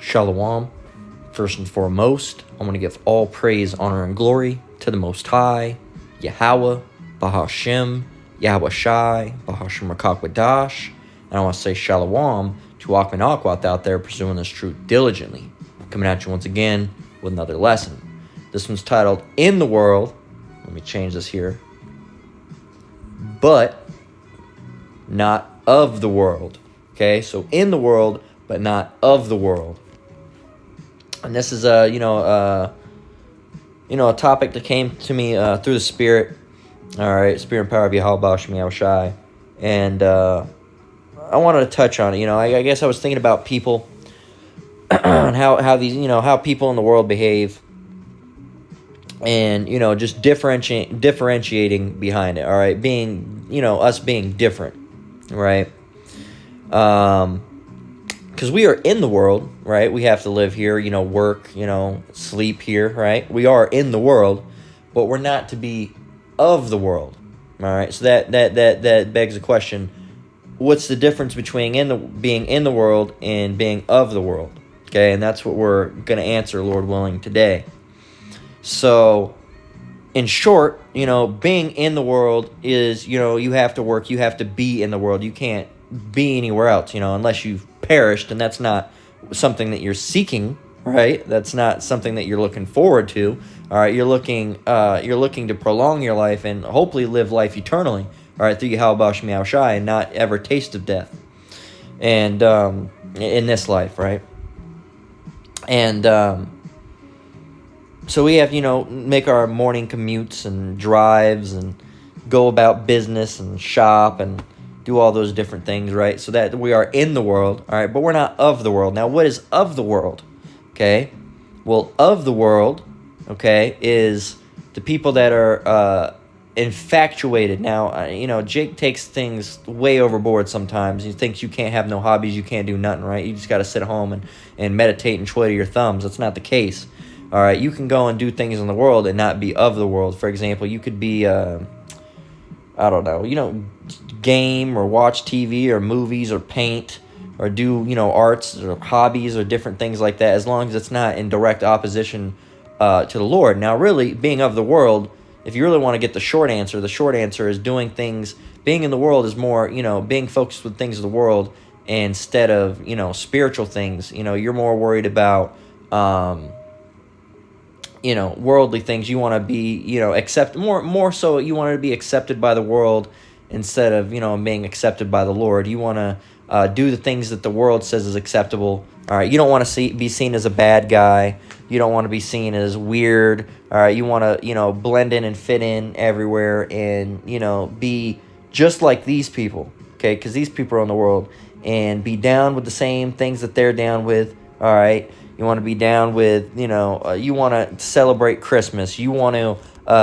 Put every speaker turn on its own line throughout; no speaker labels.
Shalom. First and foremost, I want to give all praise, honor, and glory to the Most High, Yahweh, Bahashem, Yahweh Shai, Bahashem Rakakwadash, and I want to say Shalom to Akman Akwat out there pursuing this truth diligently. Coming at you once again with another lesson. This one's titled, In the World. Let me change this here. But not of the world. Okay, so in the world, but not of the world. And this is a topic that came to me through the Spirit. All right, Spirit and power of Yahweh Bashem Yahweh Shai, and I wanted to touch on it. I guess I was thinking about people and how these how people in the world behave, and just differentiating behind it. All right, being us being different, right? Because we are in the world, right? We have to live here, work, sleep here, right? We are in the world, but we're not to be of the world, all right? So that begs the question: what's the difference between being in the world and being of the world? Okay, and that's what we're going to answer, Lord willing, today. So, in short, being in the world is, you have to work, you have to be in the world. You can't be anywhere else, unless you've perished, and that's not something that you're seeking, right? That's not something that you're looking forward to. All right, you're looking to prolong your life and hopefully live life eternally. All right, through Yahweh Bashem Yahweh Shai, and not ever taste of death, and in this life, right? And so we have make our morning commutes and drives and go about business and shop and do all those different things, right? So that we are in the world, all right, but we're not of the world. Now, what is of the world? Okay, well, of the world, okay, is the people that are infatuated. Now, Jake takes things way overboard sometimes. He thinks you can't have no hobbies, you can't do nothing, right? You just got to sit at home and meditate and twiddle your thumbs. That's not the case, all right? You can go and do things in the world and not be of the world. For example, you could be, game or watch TV or movies or paint or do, arts or hobbies or different things like that, as long as it's not in direct opposition to the Lord. Now, really, being of the world, if you really want to get the short answer is doing things, being in the world is more, being focused with things of the world instead of, spiritual things. You're more worried about, worldly things. You want to be, more so you want to be accepted by the world instead of, being accepted by the Lord. You want to do the things that the world says is acceptable. All right, you don't want to be seen as a bad guy. You don't want to be seen as weird. All right, you want to, blend in and fit in everywhere and, be just like these people, okay? Because these people are in the world, and be down with the same things that they're down with, all right? You want to be down with, you want to celebrate Christmas. You want to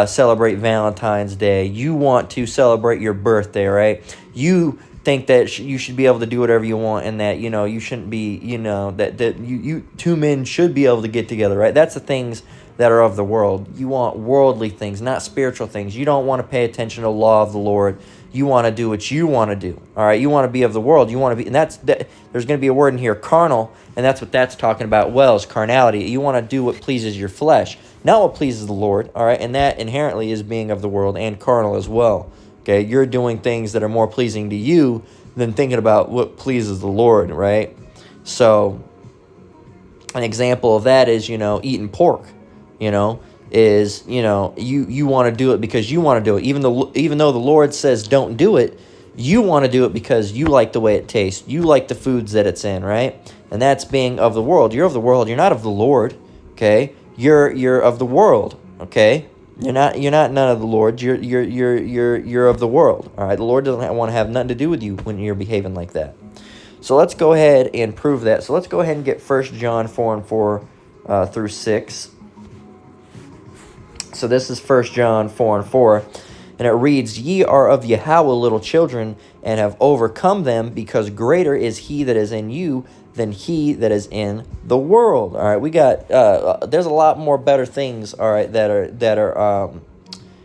celebrate Valentine's Day. You want to celebrate your birthday, right? You think that you should be able to do whatever you want, and that, you shouldn't be, that you two men should be able to get together, right? That's the things that are of the world. You want worldly things, not spiritual things. You don't want to pay attention to the law of the Lord. You want to do what you want to do, all right? You want to be of the world. You want to be, and there's going to be a word in here, carnal, and that's what that's talking about, is carnality. You want to do what pleases your flesh, not what pleases the Lord, all right? And that inherently is being of the world and carnal as well, okay? You're doing things that are more pleasing to you than thinking about what pleases the Lord, right? So an example of that is, eating pork, is, you want to do it because you want to do it. Even though the Lord says don't do it, you want to do it because you like the way it tastes. You like the foods that it's in, right? And that's being of the world. You're of the world. You're not of the Lord, okay? You're of the world, okay? You're not none of the Lord. You're of the world, all right? The Lord doesn't want to have nothing to do with you when you're behaving like that. So let's go ahead and prove that. So let's go ahead and get 1 John 4:4 through 6. So this is 1 John 4:4, and it reads, Ye are of Yahweh, little children, and have overcome them, because greater is he that is in you than he that is in the world. All right, we got, there's a lot more better things, all right, that are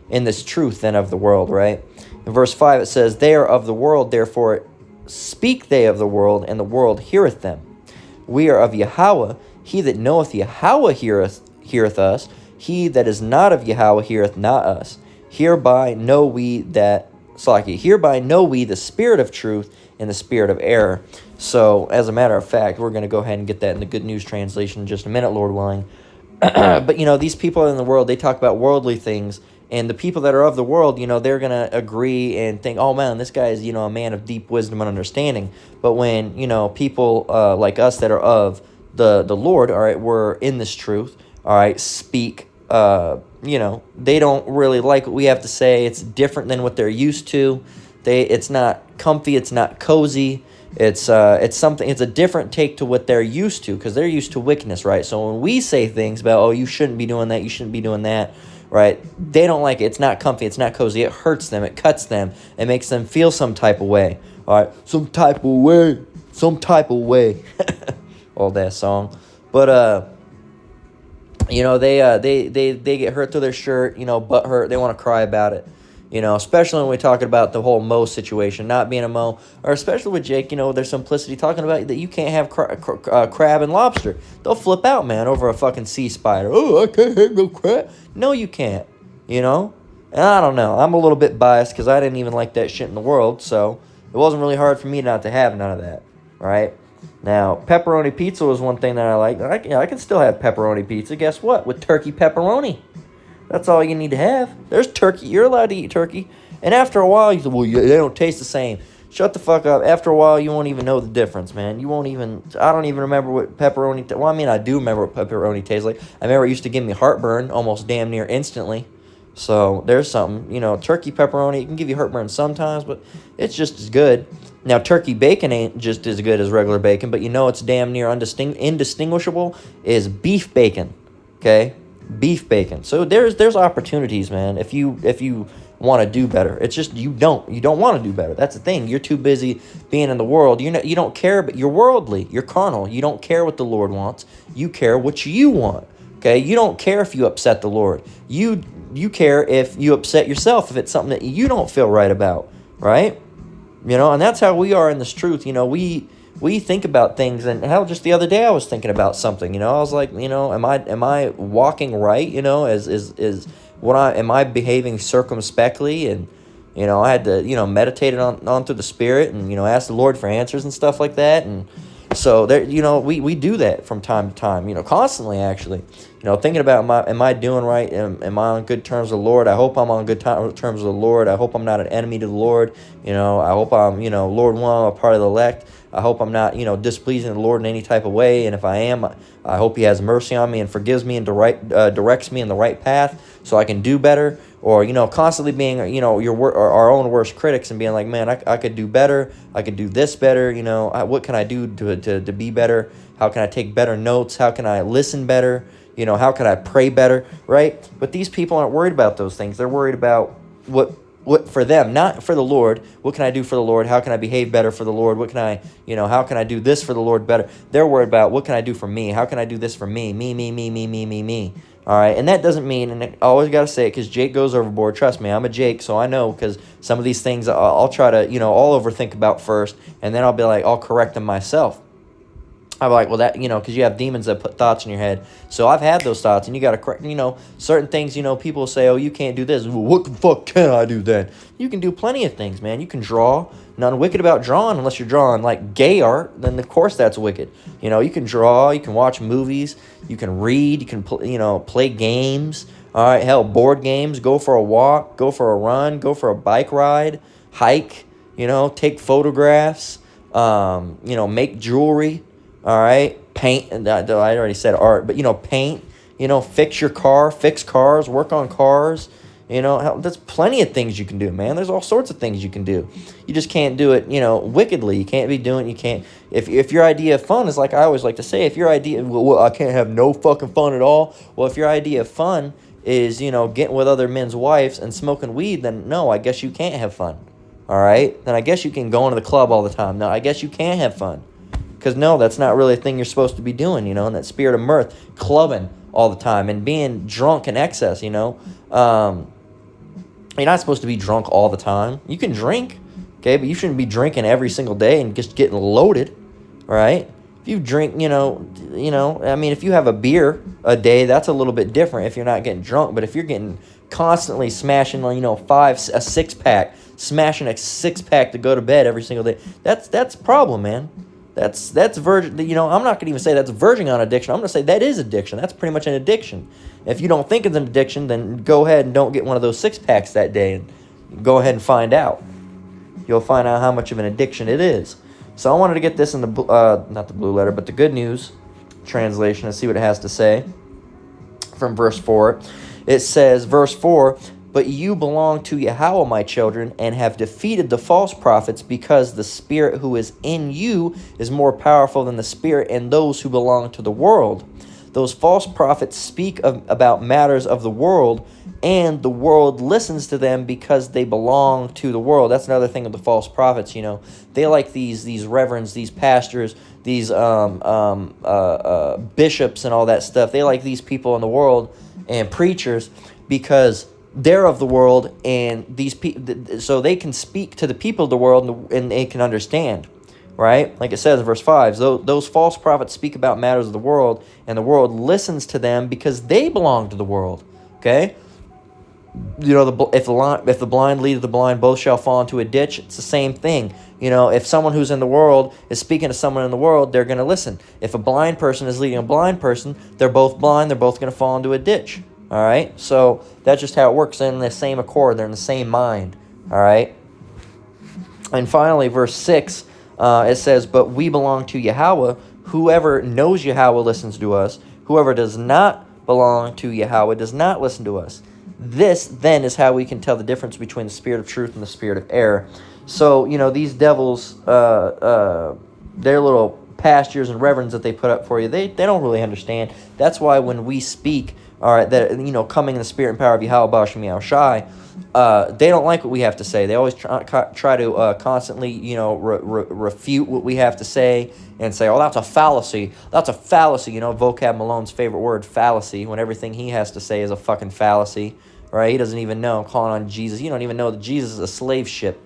in this truth than of the world, right? In verse 5, it says, They are of the world, therefore speak they of the world, and the world heareth them. We are of Yahweh, He that knoweth Yahweh heareth us. He that is not of Yahweh heareth not us. Hereby know we the spirit of truth and the spirit of error. So, as a matter of fact, we're going to go ahead and get that in the Good News Translation in just a minute, Lord willing. But, these people in the world, they talk about worldly things, and the people that are of the world, they're going to agree and think, oh, man, this guy is, a man of deep wisdom and understanding. But when, people like us that are of the Lord, all right, we're in this truth, all right, speak, they don't really like what we have to say. It's different than what they're used to. It's not comfy, it's not cozy. It's a different take to what they're used to, because they're used to wickedness, right? So when we say things about, oh, you shouldn't be doing that, you shouldn't be doing that, right? They don't like it. It's not comfy, it's not cozy. It hurts them, it cuts them, it makes them feel some type of way. All right, some type of way. Old ass song. But they get hurt through their shirt, butt hurt. They want to cry about it. Especially when we're talking about the whole Mo situation, not being a Mo, or especially with Jake, their simplicity, talking about that you can't have crab and lobster. They'll flip out, man, over a fucking sea spider. Oh, I can't have no crab. No, you can't, And I don't know. I'm a little bit biased because I didn't even like that shit in the world, so it wasn't really hard for me not to have none of that, right? Now, pepperoni pizza was one thing that I liked. I can still have pepperoni pizza. Guess what? With turkey pepperoni. That's all you need to have. There's turkey. You're allowed to eat turkey. And after a while, you say, well, they don't taste the same. Shut the fuck up. After a while, you won't even know the difference, man. I don't even remember what pepperoni, I do remember what pepperoni tastes like. I remember it used to give me heartburn almost damn near instantly. So there's something, turkey pepperoni, it can give you heartburn sometimes, but it's just as good. Now, turkey bacon ain't just as good as regular bacon, but it's damn near indistinguishable is beef bacon, okay? Beef bacon. So there's opportunities, man, if you want to do better. It's just you don't want to do better. That's the thing. You're too busy being in the world. You don't care, but you're worldly. You're carnal. You don't care what the Lord wants. You care what you want, okay? You don't care if you upset the Lord. You care if you upset yourself, if it's something that you don't feel right about, right? And that's how we are in this truth. We think about things, and hell, just the other day I was thinking about something. I was like, am I walking right? Am I behaving circumspectly? And I had to meditate on through the Spirit, and ask the Lord for answers and stuff like that. And so there, we do that from time to time. Constantly actually. Thinking about am I doing right? Am I on good terms with the Lord? I hope I'm on good terms with the Lord. I hope I'm not an enemy to the Lord. I hope I'm Lord willing, I'm a part of the elect. I hope I'm not, displeasing the Lord in any type of way. And if I am, I hope He has mercy on me and forgives me and directs me in the right path so I can do better. Or, constantly being, our own worst critics and being like, man, I could do better. I could do this better. What can I do to be better? How can I take better notes? How can I listen better? How can I pray better, right? But these people aren't worried about those things. They're worried about what for them, not for the Lord. What can I do for the Lord? How can I behave better for the Lord? What can I, how can I do this for the Lord better? They're worried about what can I do for me? How can I do this for me? Me. All right, and that doesn't mean, and I always got to say it because Jake goes overboard. Trust me, I'm a Jake, so I know because some of these things I'll try to, I'll overthink about first, and then I'll be like, I'll correct them myself. I'm like, well, that, because you have demons that put thoughts in your head. So I've had those thoughts, and you got to correct, certain things, people say, oh, you can't do this. Well, what the fuck can I do then? You can do plenty of things, man. You can draw. Nothing wicked about drawing unless you're drawing, like, gay art. Then, of course, that's wicked. You can draw. You can watch movies. You can read. You can, play games. All right, hell, board games. Go for a walk. Go for a run. Go for a bike ride. Hike. Take photographs. Make jewelry. All right, paint, and I already said art, but, paint, fix your car, fix cars, work on cars, there's plenty of things you can do, man. There's all sorts of things you can do. You just can't do it, wickedly. You can't be doing, if your idea of fun is, like I always like to say, if your idea, well, I can't have no fucking fun at all. Well, if your idea of fun is, getting with other men's wives and smoking weed, then no, I guess you can't have fun, all right? Then I guess you can go into the club all the time. No, I guess you can't have fun. Because, no, that's not really a thing you're supposed to be doing, in that spirit of mirth, clubbing all the time and being drunk in excess, You're not supposed to be drunk all the time. You can drink, okay, but you shouldn't be drinking every single day and just getting loaded, right? If you drink, I mean, if you have a beer a day, that's a little bit different if you're not getting drunk. But if you're getting constantly smashing, a 6-pack, smashing a 6-pack to go to bed every single day, that's a problem, man. That's verging. I'm not gonna even say that's verging on addiction. I'm gonna say that is addiction. That's pretty much an addiction. If you don't think it's an addiction, then go ahead and don't get one of those 6-packs that day, and go ahead and find out. You'll find out how much of an addiction it is. So I wanted to get this in the not the blue letter, but the Good News translation, and see what it has to say from verse 4. It says, verse 4, "But you belong to Yahweh, my children, and have defeated the false prophets, because the Spirit who is in you is more powerful than the Spirit in those who belong to the world. Those false prophets speak about matters of the world, and the world listens to them because they belong to the world." That's another thing of the false prophets. They like these reverends, these pastors, these bishops, and all that stuff. They like these people in the world and preachers because they're of the world, and these people, so they can speak to the people of the world, and they can understand. Right? Like it says in verse 5, those false prophets speak about matters of the world, and the world listens to them because they belong to the world. Okay? If the blind lead the blind, both shall fall into a ditch. It's the same thing. If someone who's in the world is speaking to someone in the world, they're going to listen. If a blind person is leading a blind person, they're both blind, they're both going to fall into a ditch. All right? So that's just how it works. They're in the same accord. They're in the same mind. All right? And finally, verse 6, it says, "But we belong to Yahweh. Whoever knows Yahweh listens to us. Whoever does not belong to Yahweh does not listen to us. This, then, is how we can tell the difference between the spirit of truth and the spirit of error." So, these devils, their little pastors and reverends that they put up for you, they don't really understand. That's why when we speak, all right, that, coming in the spirit and power of Yahweh Bashem Yahushai, they don't like what we have to say. They always try to constantly, refute what we have to say and say, "Oh, that's a fallacy. That's a fallacy." Vocab Malone's favorite word, fallacy, when everything he has to say is a fucking fallacy, right? He doesn't even know. Calling on Jesus. You don't even know that Jesus is a slave ship,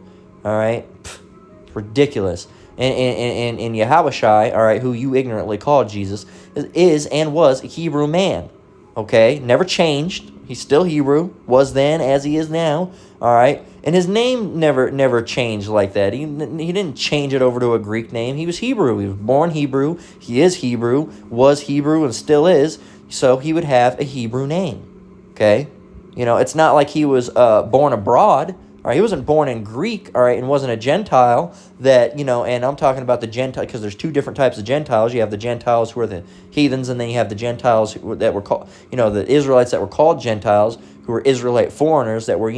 all right? It's ridiculous. And Yahushai, all right, who you ignorantly call Jesus, is and was a Hebrew man, okay? Never changed. He's still Hebrew, was then as he is now, all right? And his name never changed like that. He didn't change it over to a Greek name. He was Hebrew. He was born Hebrew. He is Hebrew, was Hebrew, and still is. So he would have a Hebrew name, okay? It's not like he was born abroad. All right, he wasn't born in Greek, all right, and wasn't a Gentile that, and I'm talking about the Gentile, because there's two different types of Gentiles. You have the Gentiles who are the heathens, and then you have the Gentiles that were called, the Israelites that were called Gentiles, who were Israelite foreigners that were,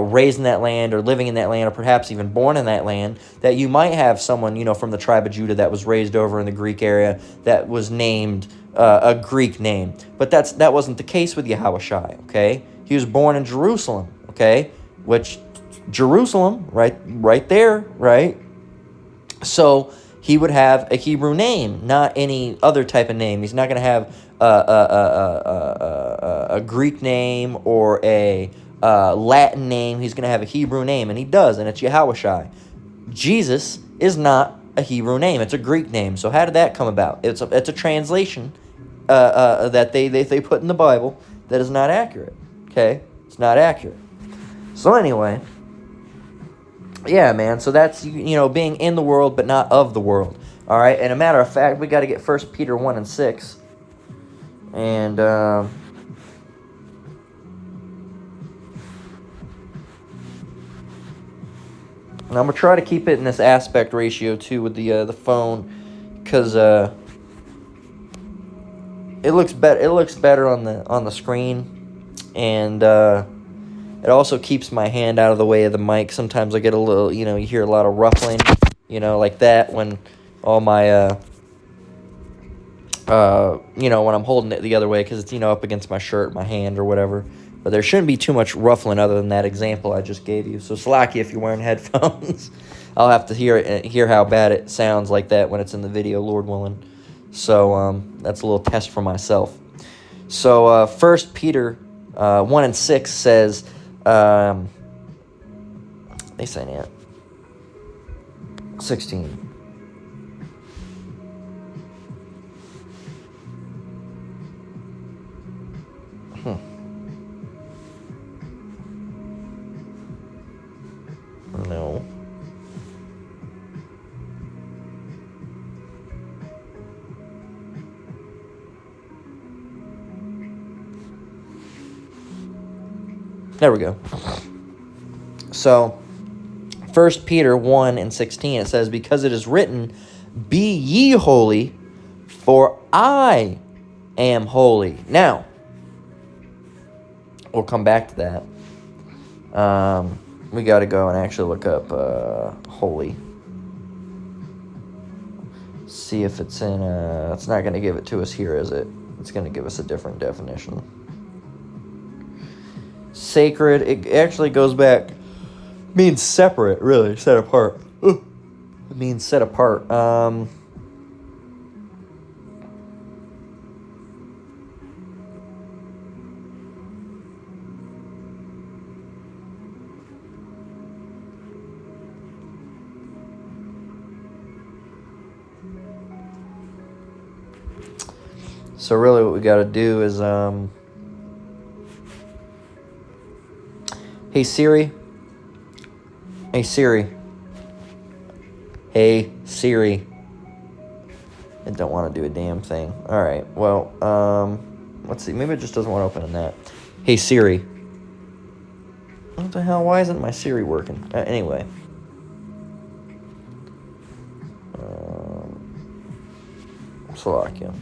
raised in that land or living in that land or perhaps even born in that land, that you might have someone, from the tribe of Judah that was raised over in the Greek area that was named a Greek name. But that wasn't the case with Yahushai, okay? He was born in Jerusalem, okay? Which, Jerusalem, right there, right? So he would have a Hebrew name, not any other type of name. He's not going to have a Greek name or a Latin name. He's going to have a Hebrew name, and he does, and it's Yahushai. Jesus is not a Hebrew name. It's a Greek name. So how did that come about? It's a translation that they put in the Bible that is not accurate, okay? It's not accurate. So anyway, yeah, man, so that's, being in the world but not of the world, all right? And a matter of fact, we got to get 1 Peter 1 and 6, and I'm going to try to keep it in this aspect ratio, too, with the phone, because it looks better on the screen, and it also keeps my hand out of the way of the mic. Sometimes I get a little, you hear a lot of ruffling, like that when all my, when I'm holding it the other way, because it's, up against my shirt, my hand, or whatever. But there shouldn't be too much ruffling other than that example I just gave you. So slacky if you're wearing headphones. I'll have to hear how bad it sounds like that when it's in the video, Lord willing. So that's a little test for myself. So 1 Peter 1 and 6 says, they say it. 16. No. There we go. So, 1 Peter 1:16, it says, because it is written, be ye holy, for I am holy. Now, we'll come back to that. We got to go and actually look up holy. See if it's in, it's not going to give it to us here, is it? It's going to give us a different definition. Sacred, it actually goes back, means separate, really, set apart. It means set apart. So really what we got to do is, hey Siri. Hey Siri. Hey Siri. I don't want to do a damn thing. Alright, well, let's see. Maybe it just doesn't want to open in that. Hey Siri. What the hell? Why isn't my Siri working? Anyway. Slovakia.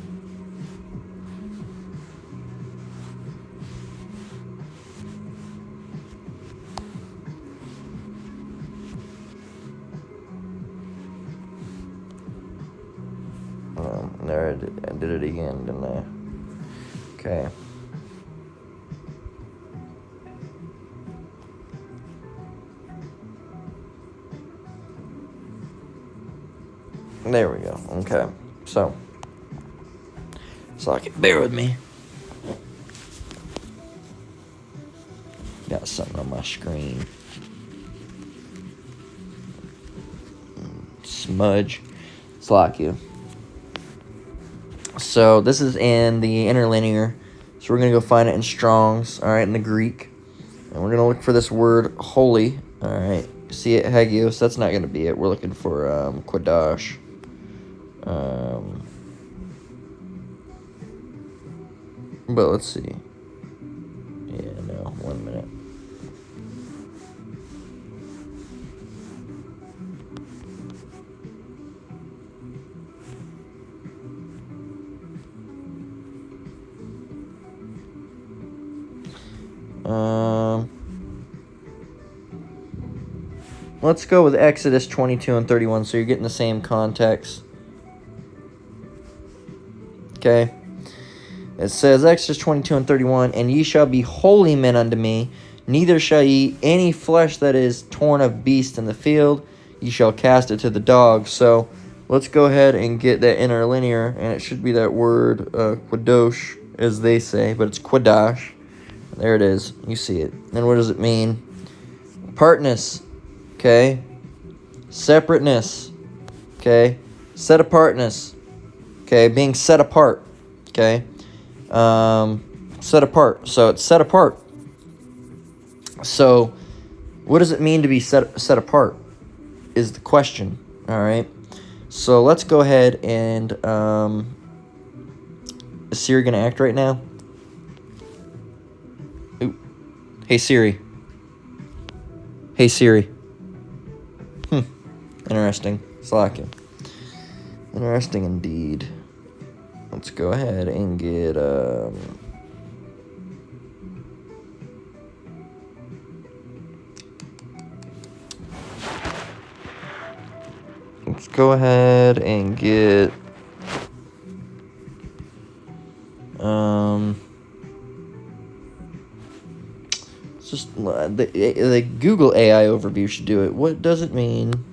There, I did it again, didn't I? Okay. There we go. Okay. So I can bear with me. Got something on my screen. Smudge. Slovakia. So this is in the interlinear. So we're going to go find it in Strong's, all right, in the Greek. And we're going to look for this word holy, all right. See it, hagios, that's not going to be it. We're looking for kodash. But let's see. Yeah, no, 1 minute. Let's go with Exodus 22 and 31, so you're getting the same context. Okay. It says, Exodus 22 and 31, and ye shall be holy men unto me, neither shall ye eat any flesh that is torn of beast in the field, ye shall cast it to the dogs. So let's go ahead and get that interlinear, and it should be that word, quadosh, as they say, but it's quadash. There it is. You see it. And what does it mean? Apartness. Okay. Separateness. Okay. Set apartness. Okay. Being set apart. Okay. Set apart. So it's set apart. So what does it mean to be set apart is the question. All right. So let's go ahead and is Siri going to act right now? Ooh. Hey Siri. Hey Siri. Interesting. Slacking. Interesting indeed. Let's go ahead and get let's go ahead and get it's just the Google AI overview should do it. What does it mean?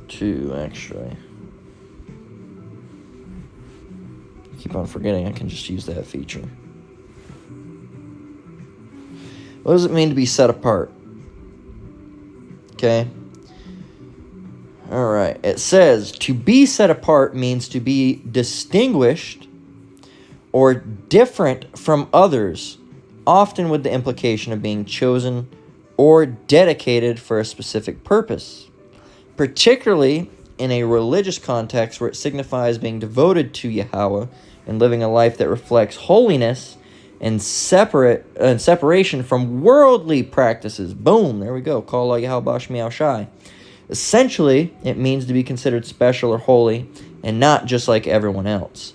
To actually keep on forgetting I can just use that feature. What does it mean to be set apart? Okay. All right. It says to be set apart means to be distinguished or different from others, often with the implication of being chosen or dedicated for a specific purpose, particularly in a religious context where it signifies being devoted to Yahweh and living a life that reflects holiness and separation from worldly practices. Boom, there we go. Call Allah Yahweh Bashmi Shai. Essentially, it means to be considered special or holy and not just like everyone else.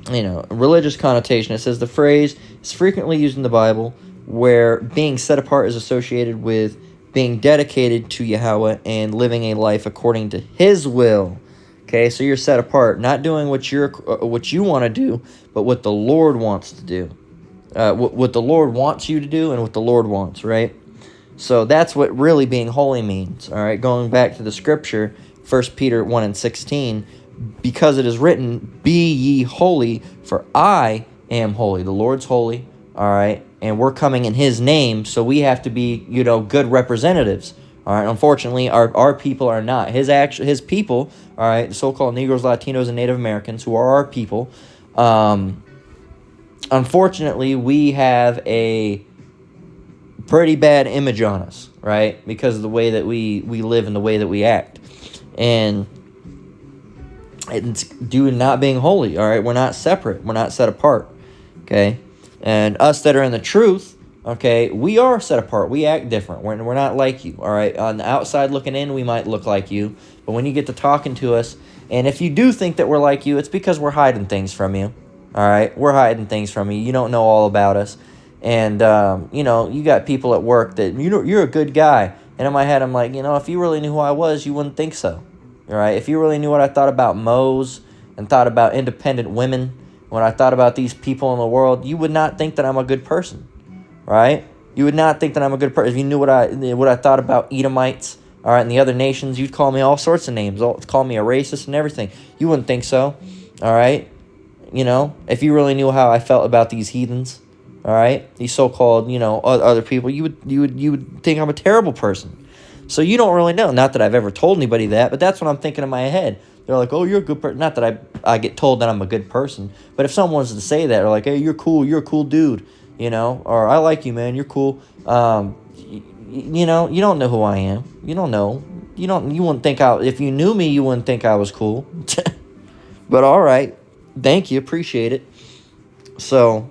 Religious connotation. It says the phrase is frequently used in the Bible where being set apart is associated with being dedicated to Yahweh and living a life according to His will. Okay, so you're set apart, not doing what you want to do, but what the Lord wants to do. What the Lord wants you to do and what the Lord wants, right? So that's what really being holy means, all right? Going back to the scripture, 1 Peter 1:16, because it is written, be ye holy, for I am holy. The Lord's holy, all right? And we're coming in His name, so we have to be, good representatives. All right, unfortunately, our people are not. His people, all right, the so-called Negroes, Latinos, and Native Americans, who are our people, unfortunately, we have a pretty bad image on us, right? Because of the way that we live and the way that we act. And it's due to not being holy, all right? We're not separate. We're not set apart, okay? And us that are in the truth, okay, we are set apart. We act different. We're not like you, all right? On the outside looking in, we might look like you. But when you get to talking to us, and if you do think that we're like you, it's because we're hiding things from you, all right? We're hiding things from you. You don't know all about us. And, you got people at work that, you're a good guy. And in my head, I'm like, if you really knew who I was, you wouldn't think so, all right? If you really knew what I thought about Moes and thought about independent women, when I thought about these people in the world, you would not think that I'm a good person. Right? You would not think that I'm a good person. If you knew what I thought about Edomites, all right, and the other nations, you'd call me all sorts of names. Call me a racist and everything. You wouldn't think so, all right? If you really knew how I felt about these heathens, all right, these so-called, other people, you would think I'm a terrible person. So you don't really know. Not that I've ever told anybody that, but that's what I'm thinking in my head. They're like, oh, you're a good person. Not that I get told that I'm a good person, but if someone was to say that, or like, hey, you're a cool dude. Or I like you, man, you're cool. You don't know who I am. You don't know. You wouldn't think if you knew me, you wouldn't think I was cool. But all right. Thank you. Appreciate it. So,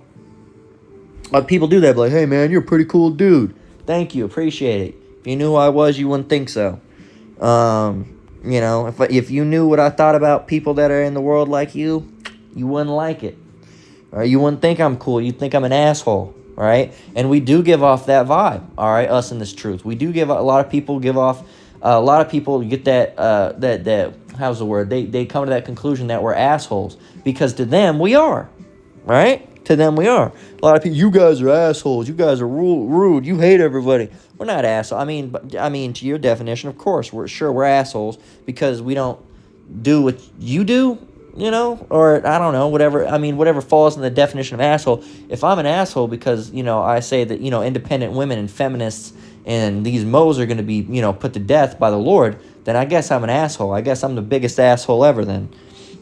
people do that, like, hey, man, you're a pretty cool dude. Thank you. Appreciate it. If you knew who I was, you wouldn't think so. If you knew what I thought about people that are in the world like you wouldn't like it. All right, you wouldn't think I'm cool. You'd think I'm an asshole, all right? And we do give off that vibe, all right, us in this truth. We do give, a lot of people get that how's the word? They come to that conclusion that we're assholes because to them we are, right? To them we are. A lot of people, you guys are assholes. You guys are rude. You hate everybody. We're not assholes. I mean, to your definition, of course, we're assholes because we don't do what you do. Or I don't know, whatever falls in the definition of asshole. If I'm an asshole because, I say that, independent women and feminists and these Moes are going to be, put to death by the Lord, then I guess I'm an asshole. I guess I'm the biggest asshole ever then.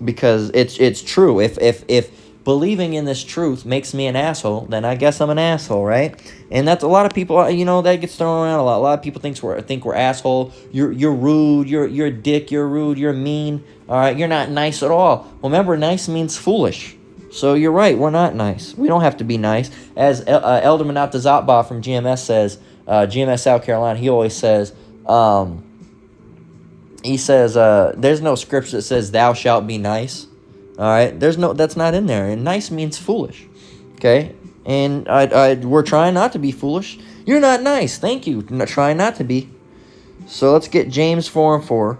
Because it's true. If believing in this truth makes me an asshole, then I guess I'm an asshole, right? And that's a lot of people, that gets thrown around a lot. A lot of people think we're asshole. You're rude. You're a dick. You're rude. You're mean. All right, you're not nice at all. Well, remember, nice means foolish. So you're right. We're not nice. We don't have to be nice. As Elder Manat Zatba from GMS says, GMS South Carolina, he always says, there's no scripture that says thou shalt be nice. All right, that's not in there. And nice means foolish. Okay, and we're trying not to be foolish. You're not nice. Thank you. Trying not to be. So let's get James 4:4.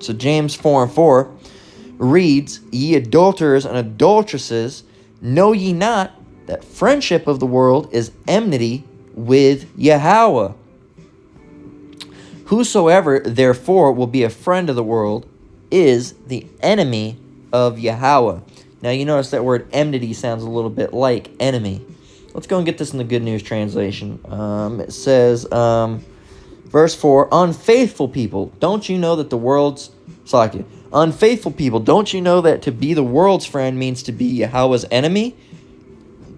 So James 4:4 reads, ye adulterers and adulteresses, know ye not that friendship of the world is enmity with Yahweh? Whosoever therefore will be a friend of the world is the enemy of Yahweh. Now, you notice that word enmity sounds a little bit like enemy. Let's go and get this in the Good News Translation. It says, verse 4, unfaithful people, don't you know that the world's... Slakia. Unfaithful people, don't you know that to be the world's friend means to be Yahweh's enemy?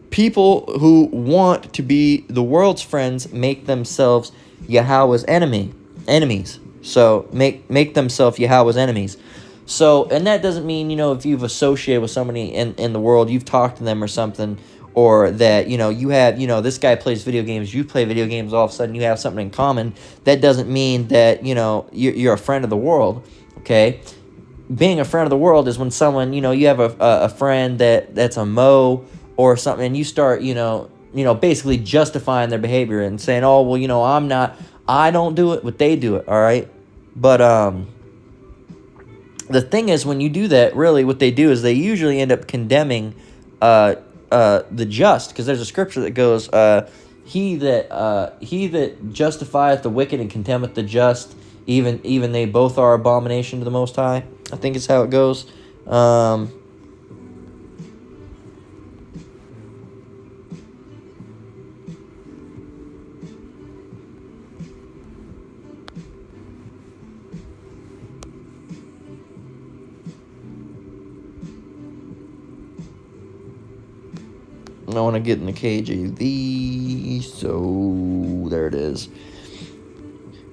People who want to be the world's friends make themselves Yahweh's enemies. So, make themselves Yahweh's enemies. So, and that doesn't mean, if you've associated with somebody in the world, you've talked to them or something, or that, you have, this guy plays video games, you play video games, all of a sudden you have something in common. That doesn't mean that, you're a friend of the world, okay? Being a friend of the world is when someone, you have a friend that's a Mo or something, and you start, basically justifying their behavior and saying, oh, well, I don't do it, but they do it, all right? But, the thing is, when you do that, really what they do is they usually end up condemning the just, because there's a scripture that goes, he that justifieth the wicked and condemneth the just, even they both are abomination to the Most High. I think is how it goes. I want to get in the KJV, so there it is.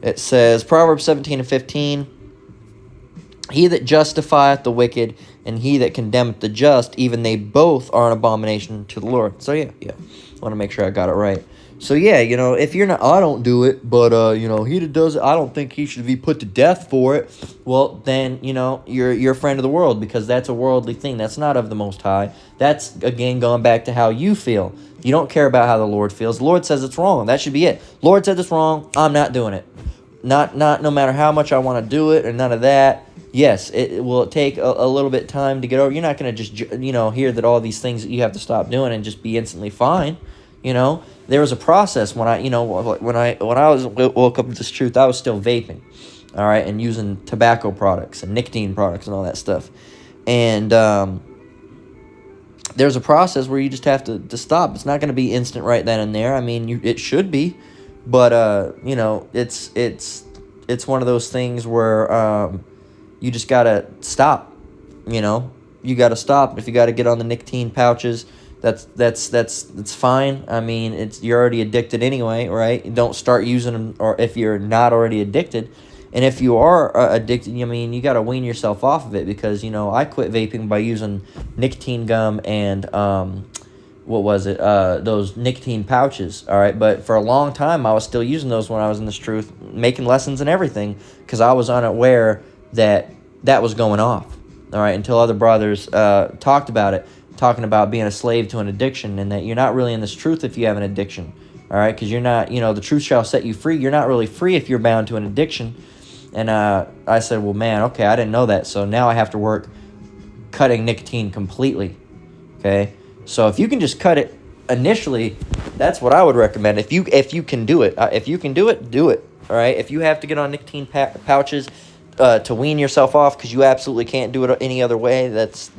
It says, Proverbs 17:15, he that justifieth the wicked and he that condemneth the just, even they both are an abomination to the Lord. So yeah, I want to make sure I got it right. So yeah, if you're not, I don't do it, but he that does it, I don't think he should be put to death for it. Well, then you're a friend of the world, because that's a worldly thing. That's not of the Most High. That's again going back to how you feel. You don't care about how the Lord feels. The Lord says it's wrong. That should be it. Lord said it's wrong. I'm not doing it. Not no matter how much I want to do it or none of that. Yes, it will take a little bit of time to get over. You're not going to just hear that all these things that you have to stop doing and just be instantly fine. There was a process when I woke up to this truth. I was still vaping, all right, and using tobacco products and nicotine products and all that stuff. And there's a process where you just have to stop. It's not going to be instant right then and there. I mean, it should be, but it's one of those things where you just gotta stop. You gotta stop. If you gotta get on the nicotine pouches, that's fine. I mean, you're already addicted anyway, right? Don't start using them, or if you're not already addicted. And if you are addicted, you got to wean yourself off of it, because, I quit vaping by using nicotine gum and, those nicotine pouches, all right? But for a long time, I was still using those when I was in this truth, making lessons and everything, because I was unaware that was going off, all right, until other brothers talked about it, talking about being a slave to an addiction, and that you're not really in this truth if you have an addiction, all right, because you're not, the truth shall set you free. You're not really free if you're bound to an addiction. And I said, well, man, okay, I didn't know that, so now I have to work cutting nicotine completely, okay? So if you can just cut it initially, that's what I would recommend. If you can do it, do it, all right? If you have to get on nicotine pouches to wean yourself off because you absolutely can't do it any other way, that's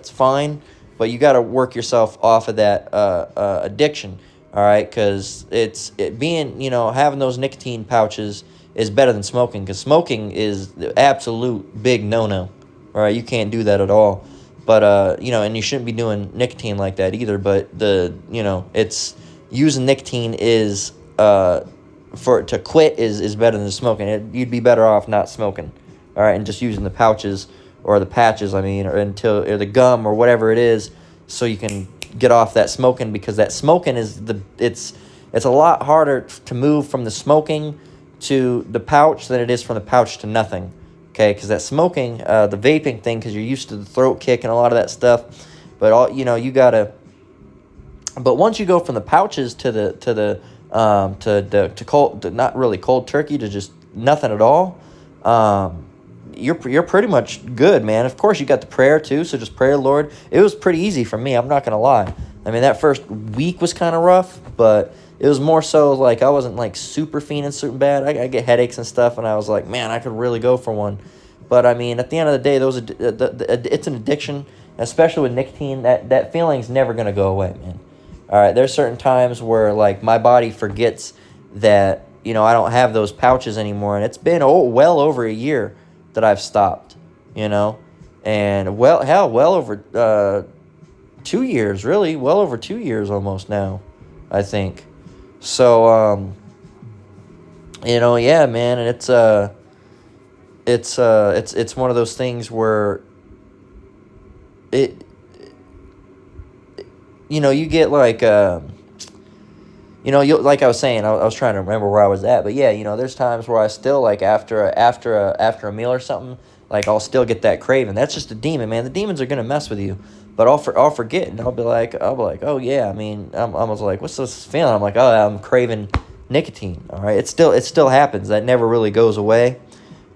fine. But you got to work yourself off of that addiction, all right? Because having those nicotine pouches is better than smoking, because smoking is the absolute big no-no, all right? You can't do that at all. But, and you shouldn't be doing nicotine like that either. But it's using nicotine is, to quit is better than smoking. You'd be better off not smoking, all right, and just using the pouches or the patches, or the gum or whatever it is, so you can get off that smoking, because that smoking it's a lot harder to move from the smoking to the pouch than it is from the pouch to nothing. Okay, because that smoking, the vaping thing, because you're used to the throat kick and a lot of that stuff, but you gotta. But once you go from the pouches to cold, not really cold turkey, to just nothing at all, you're pretty much good, man. Of course, you got the prayer too, so just pray, Lord. It was pretty easy for me. I'm not gonna lie. I mean, that first week was kind of rough, but it was more so like I wasn't like super fiending super bad. I get headaches and stuff, and I was like, man, I could really go for one. But I mean, at the end of the day, it's an addiction, especially with nicotine, that feeling's never going to go away, man. All right, there's certain times where, like, my body forgets that, you know, I don't have those pouches anymore, and it's been well over a year that I've stopped, you know, and well over 2 years, really, well over 2 years almost now, I think. So, you know, yeah, man, and it's one of those things where you know, you get like, you know, like I was saying, I was trying to remember where I was at, but yeah, you know, there's times where I still, like, after a meal or something, like, I'll still get that craving. That's just a demon, man. The demons are gonna mess with you, but I'll forget, and I'll be like, oh yeah, I mean, I was like, what's this feeling? I'm like, oh, I'm craving nicotine. All right, it still happens. That never really goes away.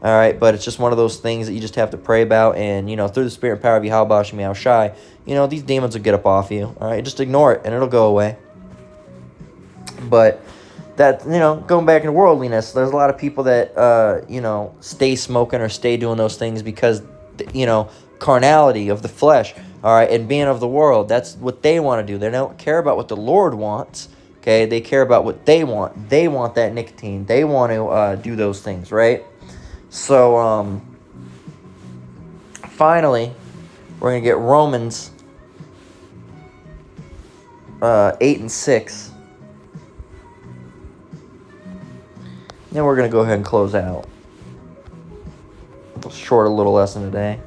All right, but it's just one of those things that you just have to pray about, and, you know, through the spirit and power of Yahweh Shai Shai, you know, these demons will get up off you. All right, just ignore it, and it'll go away. But that, you know, going back into worldliness, there's a lot of people that, you know, stay smoking or stay doing those things because, you know, carnality of the flesh, all right, and being of the world, that's what they want to do. They don't care about what the Lord wants, okay? They care about what they want. They want that nicotine. They want to do those things, right? So, finally, we're going to get Romans 8 and 6. Then we're going to go ahead and close out. Short little lesson today.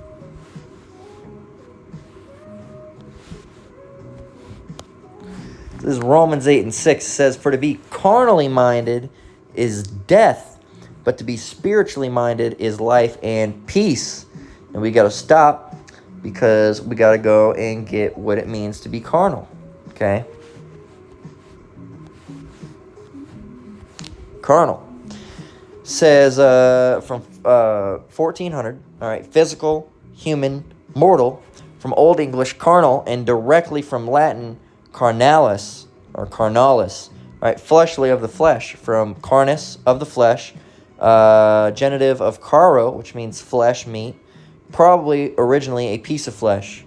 This is Romans 8 and 6. It says, "For to be carnally minded is death, but to be spiritually minded is life and peace." And we got to stop because we got to go and get what it means to be carnal. Okay? Carnal. Says from 1400, all right, physical, human, mortal, from Old English, carnal, and directly from Latin, carnalis, or carnalis, right, fleshly, of the flesh, from carnis, of the flesh, genitive of caro, which means flesh, meat, probably originally a piece of flesh.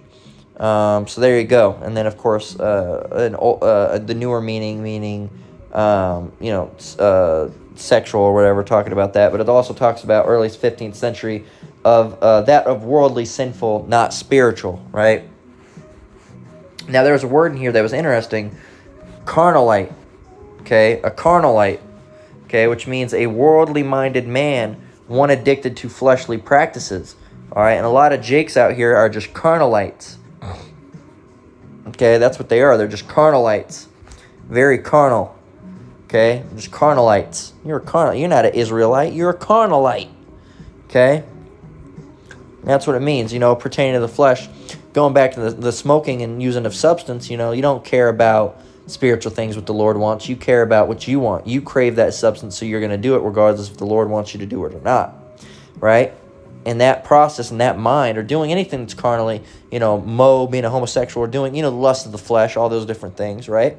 So there you go. And then, of course, the newer meaning, you know, sexual or whatever, talking about that. But it also talks about early 15th century of that of worldly, sinful, not spiritual, right? Now, there's a word in here that was interesting, carnalite, okay? A carnalite, okay, which means a worldly-minded man, one addicted to fleshly practices, all right? And a lot of jakes out here are just carnalites, okay? That's what they are. They're just carnalites, very carnal, okay? Just carnalites. You're a carnal. You're not an Israelite. You're a carnalite, okay? That's what it means, you know, pertaining to the flesh. Going back to the smoking and using of substance, you know, you don't care about spiritual things what the Lord wants. You care about what you want. You crave that substance, so you're going to do it regardless if the Lord wants you to do it or not, right? And that process and that mind, or doing anything that's carnally, you know, being a homosexual, or doing, you know, the lust of the flesh, all those different things, right?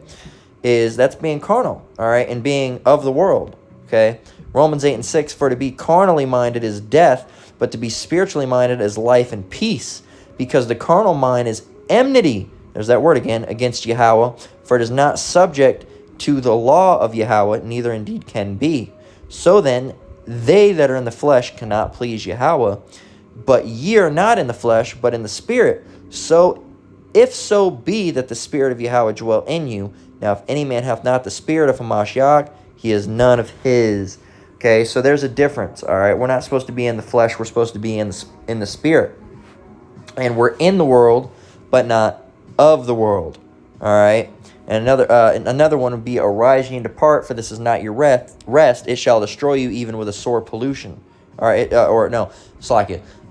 That's being carnal, all right, and being of the world, okay? Romans 8 and 6, "For to be carnally minded is death, but to be spiritually minded is life and peace. Because the carnal mind is enmity," there's that word again, "against Yahweh, for it is not subject to the law of Yahweh, neither indeed can be. So then, they that are in the flesh cannot please Yahweh. But ye are not in the flesh, but in the Spirit. So, if so be that the Spirit of Yahweh dwell in you. Now, if any man hath not the Spirit of Hamashiach, he is none of his." Okay, so there's a difference, all right? We're not supposed to be in the flesh. We're supposed to be in the Spirit. And we're in the world, but not of the world, all right? And another one would be, "Arise ye and depart, for this is not your rest. It shall destroy you even with a sore pollution." All right,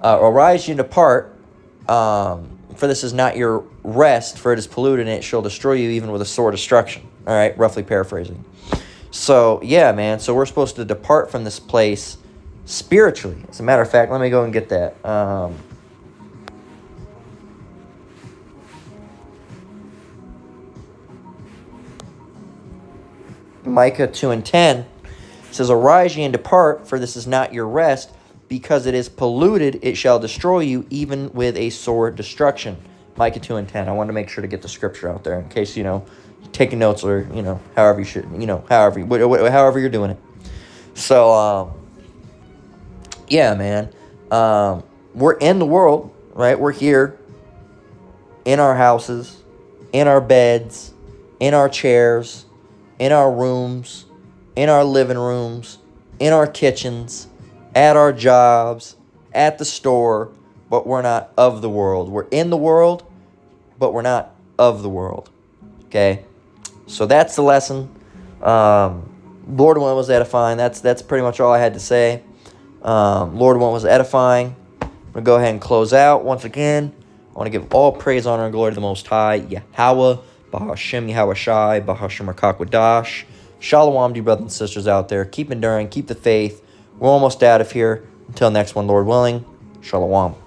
"Arise ye and depart, for this is not your rest, for it is polluted, and it shall destroy you even with a sore destruction." All right, roughly paraphrasing. So, yeah, man, so we're supposed to depart from this place spiritually. As a matter of fact, let me go and get that. Micah 2 and 10 says, "Arise ye and depart, for this is not your rest, because it is polluted, it shall destroy you, even with a sore destruction." Micah 2 and 10. I wanted to make sure to get the scripture out there in case, taking notes or, however you should, however you're doing it. So, yeah, man. We're in the world, right? We're here in our houses, in our beds, in our chairs, in our rooms, in our living rooms, in our kitchens, at our jobs, at the store, but we're not of the world. We're in the world, but we're not of the world. Okay? So that's the lesson. Lord willing was edifying. That's pretty much all I had to say. Lord willing was edifying. I'm going to go ahead and close out. Once again, I want to give all praise, honor, and glory to the Most High, Yahweh, Bahashem Yahweh Shai, Bahashem Rakakwadash. Shalom to you brothers and sisters out there. Keep enduring, keep the faith. We're almost out of here. Until next one, Lord willing. Shalom.